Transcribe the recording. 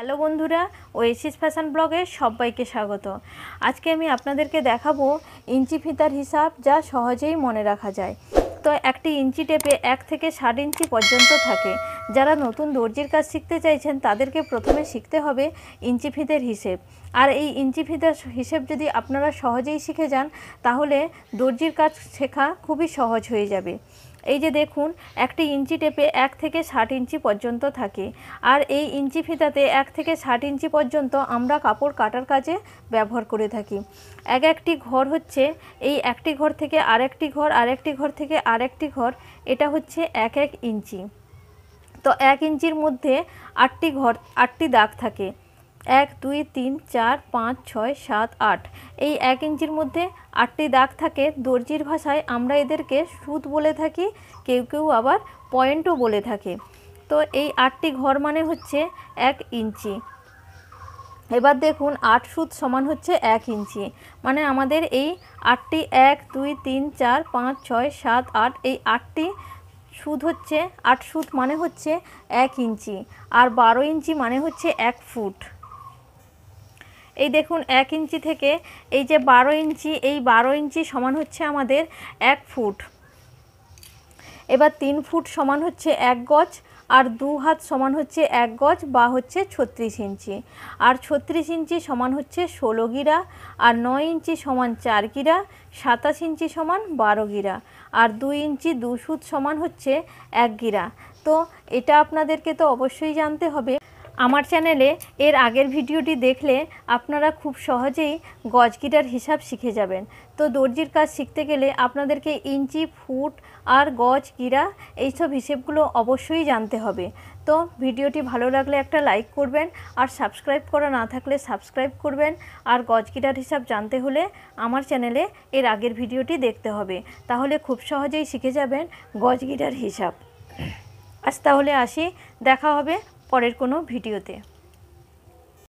Hello বন্ধুরা, Oasis fashion ব্লগে সবাইকে স্বাগত। আজকে আমি আপনাদেরকে দেখাবো ইঞ্চি ফিতার হিসাব, যা সহজেই মনে রাখা যায়। তো একটি ইঞ্চি টেপে 1 থেকে 60 ইঞ্চি পর্যন্ত থাকে। যারা নতুন দর্জির কাজ শিখতে চাইছেন তাদেরকে প্রথমে শিখতে হবে ইঞ্চি ফিতের হিসেব। আর এই ইঞ্চি ফিতার হিসেব যদি আপনারা সহজেই শিখে যান তাহলে দর্জির কাজ শেখা খুবই সহজ হয়ে যাবে। এই যে দেখুন, একটি ইঞ্চি টেপে 1 থেকে 60 ইঞ্চি পর্যন্ত থাকে। আর এই ইঞ্চি ফিতাতে 1 থেকে 60 ইঞ্চি পর্যন্ত আমরা কাপড় কাটার কাজে ব্যবহার করে থাকি। একটি ঘর হচ্ছে এই একটি ঘর থেকে আরেকটি ঘর, আরেকটি ঘর থেকে আরেকটি ঘর, এটা হচ্ছে 1 ইঞ্চি। তো 1 ইঞ্চির মধ্যে 8টি ঘর, 8টি দাগ থাকে। 1 2 3 4 5 6 7 8। এই 1 ইঞ্চির মধ্যে 8টি দাগ থাকে। দর্জির ভাষায় আমরা এদেরকে সুত বলে থাকি, কেউ কেউ আবার পয়েন্টও বলে থাকে। তো এই 8টি ঘর মানে হচ্ছে 1 ইঞ্চি। এবার দেখুন, 8 সুত সমান হচ্ছে 1 ইঞ্চি। মানে আমাদের এই 8টি 1 2 3 4 5 6 7 8, এই 8টি সুত হচ্ছে 8 সুত মানে হচ্ছে 1 ইঞ্চি। আর 12 ইঞ্চি মানে হচ্ছে 1 ফুট। এই দেখুন, 1 ইঞ্চি থেকে এই যে 12 ইঞ্চি, এই 12 ইঞ্চি সমান হচ্ছে আমাদের 1 ফুট। এবার 3 ফুট সমান হচ্ছে 1 গজ, আর 2 হাত সমান হচ্ছে 1 গজ বা হচ্ছে 36 ইঞ্চি। আর 36 ইঞ্চি সমান হচ্ছে 16 গিরা, আর 9 ইঞ্চি সমান 4 গিরা, 27 ইঞ্চি সমান 12 গিরা, আর 2 ইঞ্চি 2 সুত সমান হচ্ছে 1 গিরা। তো এটা আপনাদেরকে তো অবশ্যই জানতে হবে। আমার চ্যানেলে এর আগের ভিডিওটি দেখলে আপনারা খুব সহজেই গজ গিরার হিসাব শিখে যাবেন। তো দর্জির কাজ শিখতে গেলে আপনাদেরকে ইঞ্চি, ফুট আর গজ, গিরা এইসব হিসেবগুলো অবশ্যই জানতে হবে। তো ভিডিওটি ভালো লাগলে একটা লাইক করবেন, আর সাবস্ক্রাইব করা না থাকলে সাবস্ক্রাইব করবেন। আর গজ গিরার হিসাব জানতে হলে আমার চ্যানেলে এর আগের ভিডিওটি দেখতে হবে, তাহলে খুব সহজেই শিখে যাবেন গজ গিরার হিসাব। আজ তাহলে আসি, দেখা হবে পরের কোনো ভিডিওতে।